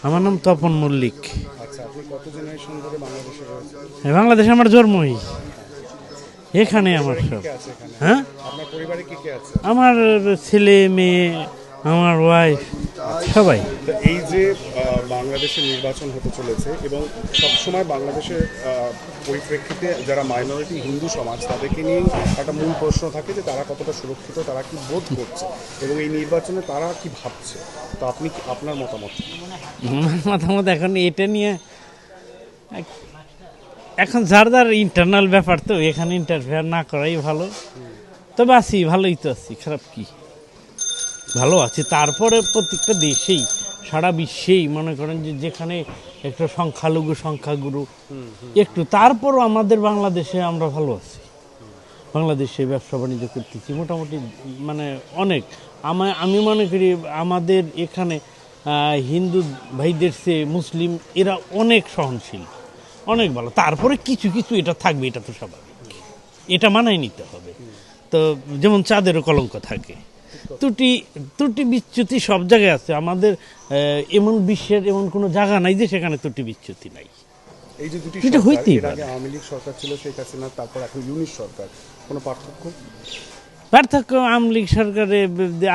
আমার নাম তপন মল্লিক। আচ্ছা, আপনি কত জেনারেশন ধরে বাংলাদেশে রয়েছেন? বাংলাদেশে আমার জন্মই, এখানে আমার পরিবারে কে সব। কে আছে এখানে? হ্যাঁ, আপনার পরিবারে কে কে আছে? আমার ছেলে মেয়ে, আমার ওয়াইফ, সবাই। তো এই যে বাংলাদেশে নির্বাচন হতে চলেছে এবং সবসময় বাংলাদেশের পরিপ্রেক্ষিতে যারা মাইনরিটি হিন্দু সমাজ তাদেরকে নিয়ে একটা মূল প্রশ্ন থাকে যে তারা কতটা সুরক্ষিত, তারা কি বোধ করছে এবং এই নির্বাচনে তারা কি ভাবছে। তো আপনি আপনার মতামত কি? আমার মতামত এখন এটা নিয়ে, এখন যার যার ইন্টারনাল ব্যাপার, তো এখানে ইন্টারফেয়ার না করাই ভালো। তবে আছি, ভালোই তো আছি, খারাপ কি, ভালো আছি। তারপরে প্রত্যেকটা দেশেই, সারা বিশ্বেই মনে করেন যে যেখানে একটা সংখ্যালঘু সংখ্যাগুরু একটু, তারপরও আমাদের বাংলাদেশে আমরা ভালো আছি। বাংলাদেশে ব্যবসা বাণিজ্য করতেছি মোটামুটি, মানে অনেক। আমি মনে করি আমাদের এখানে হিন্দু ভাইদের চেয়ে মুসলিম এরা অনেক সহনশীল, অনেক ভালো। তারপরে কিছু কিছু এটা থাকবে, এটা তো স্বাভাবিক, এটা মানায় নিতে হবে। তো যেমন চাঁদেরও কলঙ্ক থাকে, ত্রুটি ত্রুটি বিচ্যুতি সব জায়গায় আছে আমাদের। এমন বিশ্বের এমন কোনো জায়গা নাই যে সেখানে ত্রুটি বিচ্যুতি নাই। এই যে দুটি এটা সরকার, হইতেই এর আগে পারে। আওয়ামী লীগ সরকার ছিল শেখ হাসিনা, তারপর এখন ইউনিট সরকার, কোনো পার্থক্য? পার্থক্য, আওয়ামী লীগ সরকারে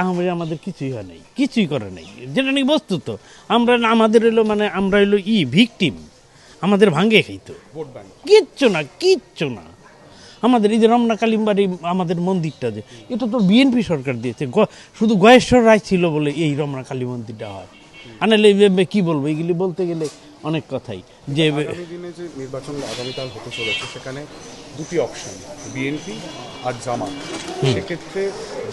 আহমেদ আমাদের কিছুই হয় নাই, কিছুই করে নাই, যেটা নাকি বস্তুত। আমরা আমাদের হইলো, মানে আমরা হইলো ভিকটিম, আমাদের ভাঙ্গে খাইতো, ভোট ব্যাংক। কিচ্ছু না, কিচ্ছু না। আমাদের এই যে রমনা কালিমবাড়ি আমাদের মন্দিরটা, যে এটা তো বিএনপি সরকার দিয়েছে, শুধু গয়েশ্বর রায় ছিল বলে এই রমনা কালী মন্দিরটা হয়। আনালে কি বলবো, এগুলি বলতে গেলে অনেক কথাই। যে আগামী দিনে যে নির্বাচন আগামীকাল হতে চলেছে সেখানে দুটি অপশন, বিএনপি আর জামাত। সেক্ষেত্রে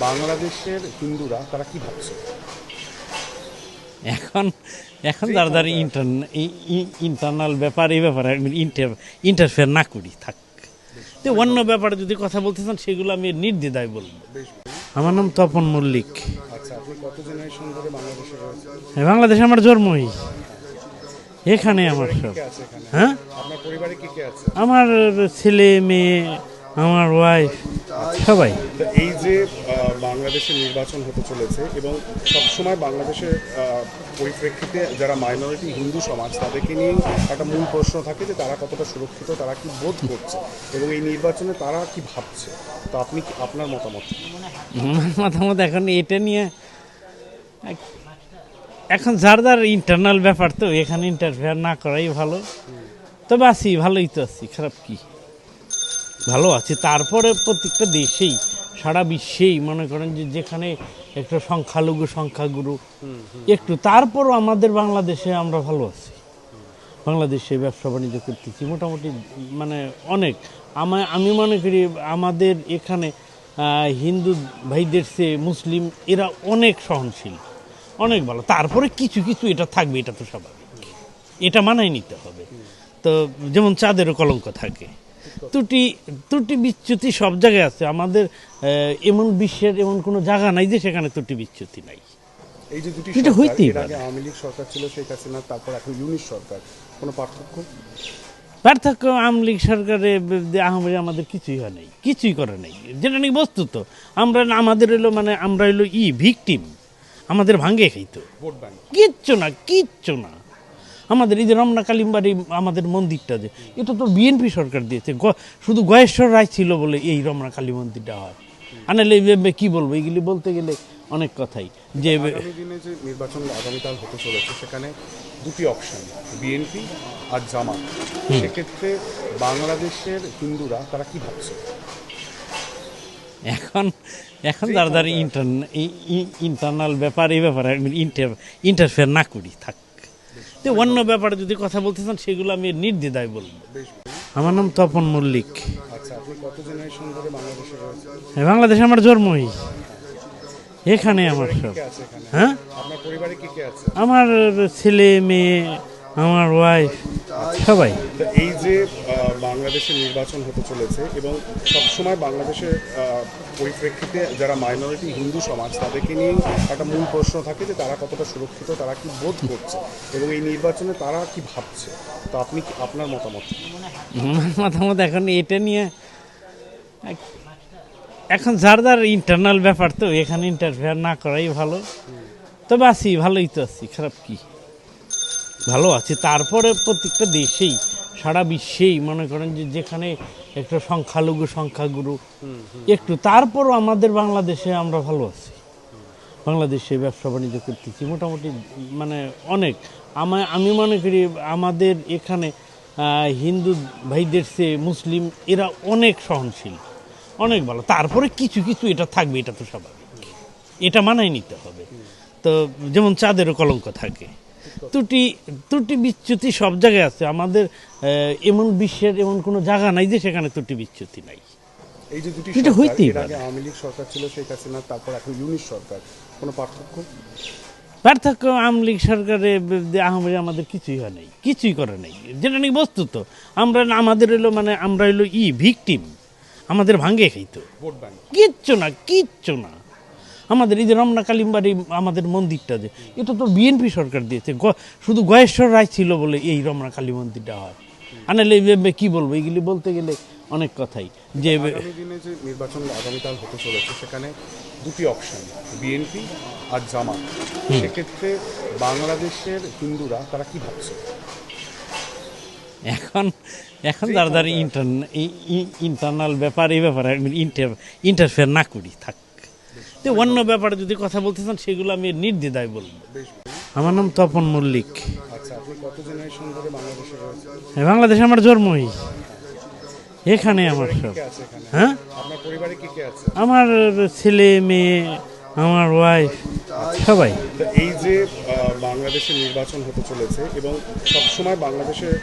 বাংলাদেশের হিন্দুরা তারা কি ভাবছে? এখন এখন যারা যারা ইন্টারনাল ব্যাপার, এই ব্যাপারে ইন্টারফেয়ার না করি, থাক। তো অন্য ব্যাপারে যদি কথা বলতে চান সেগুলো আমি নির্দ্বিধায় বলবো। আমার নাম তপন মল্লিক। আচ্ছা, আপনি কত জেনারেশন ধরে বাংলাদেশে রয়েছেন? বাংলাদেশে আমার জন্মই, এখানে আমার কে সব। কে আছে এখানে? হ্যাঁ, আপনার পরিবারে কে কে আছে? আমার ছেলে মেয়ে, আমার ওয়াইফ, সবাই। তো এই যে বাংলাদেশে নির্বাচন হতে চলেছে এবং সবসময় বাংলাদেশের পরিপ্রেক্ষিতে যারা মাইনরিটি হিন্দু সমাজ তাদেরকে নিয়ে একটা মূল প্রশ্ন থাকে যে তারা কতটা সুরক্ষিত, তারা কি বোধ করছে এবং এই নির্বাচনে তারা কি ভাবছে। তো আপনি আপনার মতামত কি? আমার মতামত এখন এটা নিয়ে, এখন যার যার ইন্টারনাল ব্যাপার, তো এখানে ইন্টারফেয়ার না করাই ভালো। তবে আছি, ভালোই তো আছি, খারাপ কি, ভালো আছি। তারপরে প্রত্যেকটা দেশেই, সারা বিশ্বেই মনে করেন যে যেখানে একটা সংখ্যালঘু সংখ্যাগুরু একটু, তারপরও আমাদের বাংলাদেশে আমরা ভালো আছি। বাংলাদেশে ব্যবসা বাণিজ্য করতেছি মোটামুটি, মানে অনেক। আমি মনে করি আমাদের এখানে হিন্দু ভাইদের চেয়ে মুসলিম এরা অনেক সহনশীল, অনেক ভালো। তারপরে কিছু কিছু এটা থাকবে, এটা তো স্বাভাবিক, এটা মানায় নিতে হবে। তো যেমন চাঁদেরও কলঙ্ক থাকে, ত্রুটি ত্রুটি বিচ্যুতি সব জায়গায় আছে আমাদের। এমন বিশ্বের এমন কোনো জায়গা নাই যে সেখানে ত্রুটি বিচ্যুতি নাই। এই যে দুটি এটা সরকার, হইতেই এর আগে পারে। আওয়ামী লীগ সরকার ছিল শেখ হাসিনা, তারপর এখন ইউনিট সরকার, কোনো পার্থক্য? পার্থক্য, আওয়ামী লীগ সরকারে আহমেদ আমাদের কিছুই হয় নাই, কিছুই করে নাই, যেটা নাকি বস্তুত। আমরা আমাদের হইলো, মানে আমরা হইলো ভিকটিম, আমাদের ভাঙ্গে খাইতো, ভোট ব্যাংক। কিচ্ছু না, কিচ্ছু না। আমাদের এই যে রমনা কালিমবাড়ি আমাদের মন্দিরটা, যে এটা তো বিএনপি সরকার দিয়েছে, শুধু গয়েশ্বর রায় ছিল বলে এই রমনা কালী মন্দিরটা হয়। আনালে কি বলবো, এগুলি বলতে গেলে অনেক কথাই। যে আগামী দিনে যে নির্বাচন আগামীকাল হতে চলেছে সেখানে দুটি অপশন, বিএনপি আর জামাত। সেক্ষেত্রে বাংলাদেশের হিন্দুরা তারা কি ভাবছে? এখন এখন যারা যারা ইন্টারনাল ব্যাপার, এই ব্যাপারে ইন্টারফেয়ার না করি, থাক। তো অন্য ব্যাপারে যদি কথা বলতে চান সেগুলো আমি নির্দ্বিধায় বলবো। আমার নাম তপন মল্লিক। আচ্ছা, আপনি কত জেনারেশন ধরে বাংলাদেশে রয়েছেন? বাংলাদেশে আমার জন্মই, এখানে আমার সব। কে আছে এখানে? হ্যাঁ, পরিবারে কে কে আছে? আমার ছেলে মেয়ে, আমার ওয়াইফ, সবাই। তো এই যে বাংলাদেশে নির্বাচন হতে চলেছে এবং সবসময় বাংলাদেশের পরিপ্রেক্ষিতে যারা মাইনরিটি হিন্দু সমাজ তাদেরকে নিয়ে একটা মূল প্রশ্ন থাকে যে তারা কতটা সুরক্ষিত, তারা কি বোধ করছে এবং এই নির্বাচনে তারা কি ভাবছে। তো আপনি আপনার মতামত কি? আমার মতামত এখন এটা নিয়ে, এখন যার যার ইন্টারনাল ব্যাপার, তো এখানে ইন্টারফেয়ার না করাই ভালো। তবে আছি, ভালোই তো আছি, খারাপ কি, ভালো আছে। তারপরে প্রত্যেকটা দেশেই সারা বিশ্বেই মনে করেন যে যেখানে একটা সংখ্যালঘু সংখ্যাগুরু একটু, তারপরও আমাদের বাংলাদেশে আমরা ভালো আছি। বাংলাদেশে ব্যবসা বাণিজ্য করতেছি মোটামুটি, মানে অনেক। আমি মনে করি আমাদের এখানে হিন্দু ভাইদের চেয়ে মুসলিম এরা অনেক সহনশীল, অনেক ভালো। তারপরে কিছু কিছু এটা থাকবে, এটা তো স্বাভাবিক, এটা মানায় নিতে হবে। তো যেমন চাঁদেরও কলঙ্ক থাকে, ত্রুটি ত্রুটি বিচ্যুতি সব জায়গায় আছে আমাদের। এমন বিশ্বের এমন কোনো জায়গা নাই যে সেখানে ত্রুটি বিচ্যুতি নাই। এই যে দুটি এটা সরকার, হইতেই এর পারে। আগে আওয়ামী লীগ সরকার ছিল শেখ হাসিনা, তারপর এখন ইউনিট সরকার, কোনো পার্থক্য? পার্থক্য আওয়ামী লীগ সরকারে আহমেদ আমাদের কিছুই হয় নাই, কিছুই করে নাই, যেটা নাকি বস্তুত। আমরা আমাদের হইলো মানে আমরা হইলো ভিকটিম, আমাদের ভাঙ্গে খাইতো, ভোট ব্যাংক। কিচ্ছু না, কিচ্ছু না। আমাদের এই যে রমনা কালিমবাড়ি আমাদের মন্দিরটা, যে এটা তো বিএনপি সরকার দিয়েছে, শুধু গয়েশ্বর রায় ছিল বলে এই রমনা কালী মন্দিরটা হয়। আনালে কি বলবো, এগুলি বলতে গেলে অনেক কথাই। যে আগামী দিনে যে নির্বাচন আগামীকাল হতে চলেছে, সেখানে দুটি অপশন, বিএনপি আর জামাত। সেক্ষেত্রে বাংলাদেশের হিন্দুরা তারা কি ভাবছে? এখন এখন যারা ইন্টারনাল ব্যাপার, এই ব্যাপারে ইন্টারফেয়ার না করি থাক। তো অন্য ব্যাপারে যদি কথা বলতে চান সেগুলো আমি নির্দ্বিধায় বলবো। বেশ। আমার নাম তপন মল্লিক। আচ্ছা, আপনি কত জেনারেশন ধরে বাংলাদেশে রয়েছেন? বাংলাদেশে আমার জন্মই, এখানে আমার সব। কে আছে এখানে? হ্যাঁ, আপনার পরিবারে কি কে আছে? আমার ছেলে মেয়ে, আমার ওয়াইফ, সবাই। তো এই যে বাংলাদেশে নির্বাচন হতে চলেছে এবং সবসময় বাংলাদেশের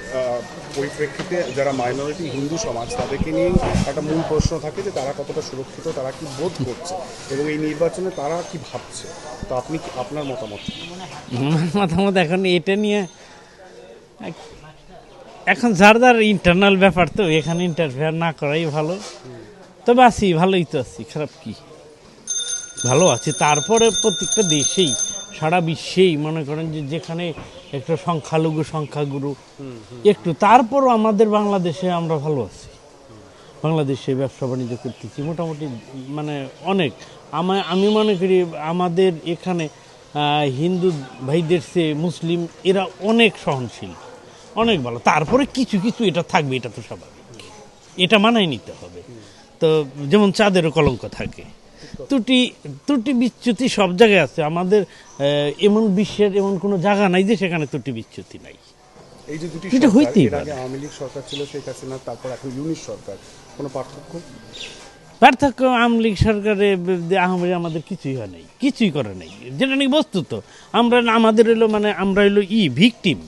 পরিপ্রেক্ষিতে যারা মাইনরিটি হিন্দু সমাজ, তাদেরকে নিয়ে একটা মূল প্রশ্ন থাকে যে তারা কতটা সুরক্ষিত, তারা কি বোধ করছে এবং এই নির্বাচনে তারা কি ভাবছে। তো আপনি আপনার মতামত কি? আমার মতামত এখন এটা নিয়ে, এখন যার যার ইন্টারনাল ব্যাপার, তো এখানে ইন্টারফেয়ার না করাই ভালো। তবে আছি, ভালোই তো আছি, খারাপ কি, ভালো আছি। তারপরে প্রত্যেকটা দেশেই সারা বিশ্বেই মনে করেন যে যেখানে একটা সংখ্যালঘু সংখ্যাগুরু একটু, তারপরও আমাদের বাংলাদেশে আমরা ভালো আছি। বাংলাদেশে ব্যবসা বাণিজ্য করতেছি মোটামুটি, মানে অনেক। আমি মনে করি আমাদের এখানে হিন্দু ভাইদের চেয়ে মুসলিম এরা অনেক সহনশীল, অনেক ভালো। তারপরে কিছু কিছু এটা থাকবে, এটা তো স্বাভাবিক, এটা মানায় নিতে হবে। তো যেমন চাঁদেরও কলঙ্ক থাকে, ত্রুটি ত্রুটি বিচ্যুতি সব জায়গায় আছে আমাদের। এমন বিশ্বের এমন কোনো জায়গা নাই যে সেখানে ত্রুটি বিচ্যুতি নাই। এই যে দুটি এটা সরকার, হইতেই এর আগে পারে। আওয়ামী লীগ সরকার ছিল শেখ হাসিনা, তারপর এখন ইউনিট সরকার, কোনো পার্থক্য? পার্থক্য আওয়ামী লীগ সরকারে আহমেদ আমাদের কিছুই হয় নাই, কিছুই করে নাই, যেটা নাকি বস্তুত। আমরা আমাদের হইলো মানে আমরা হইলো ভিকটিম,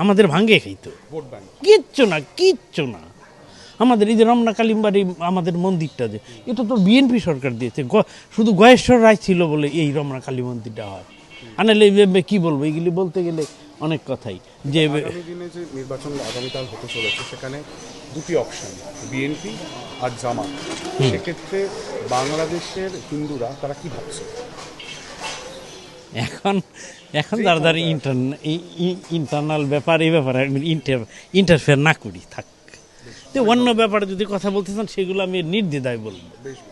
আমাদের ভাঙ্গে খাইতো, ভোট ব্যাংক। কিচ্ছু না, কিচ্ছু না। আমাদের এই যে রমনা কালিমবাড়ি আমাদের মন্দিরটা, যে এটা তো বিএনপি সরকার দিয়েছে, শুধু গয়েশ্বর রায় ছিল বলে এই রমনা কালী মন্দিরটা হয়। আনালে কি বলবো, এগুলি বলতে গেলে অনেক কথাই। যে আগামী দিনে যে নির্বাচন আগামীকাল হতে চলেছে, সেখানে দুটি অপশন, বিএনপি আর জামাত। সেক্ষেত্রে বাংলাদেশের হিন্দুরা তারা কি ভাবছে? এখন এখন যারা ইন্টারনাল ব্যাপার, এই ব্যাপারে ইন্টারফেয়ার না করি থাক। তো অন্য ব্যাপারে যদি কথা বলতে চান সেগুলো আমি নির্দ্বিধায় বলবো। বেশ।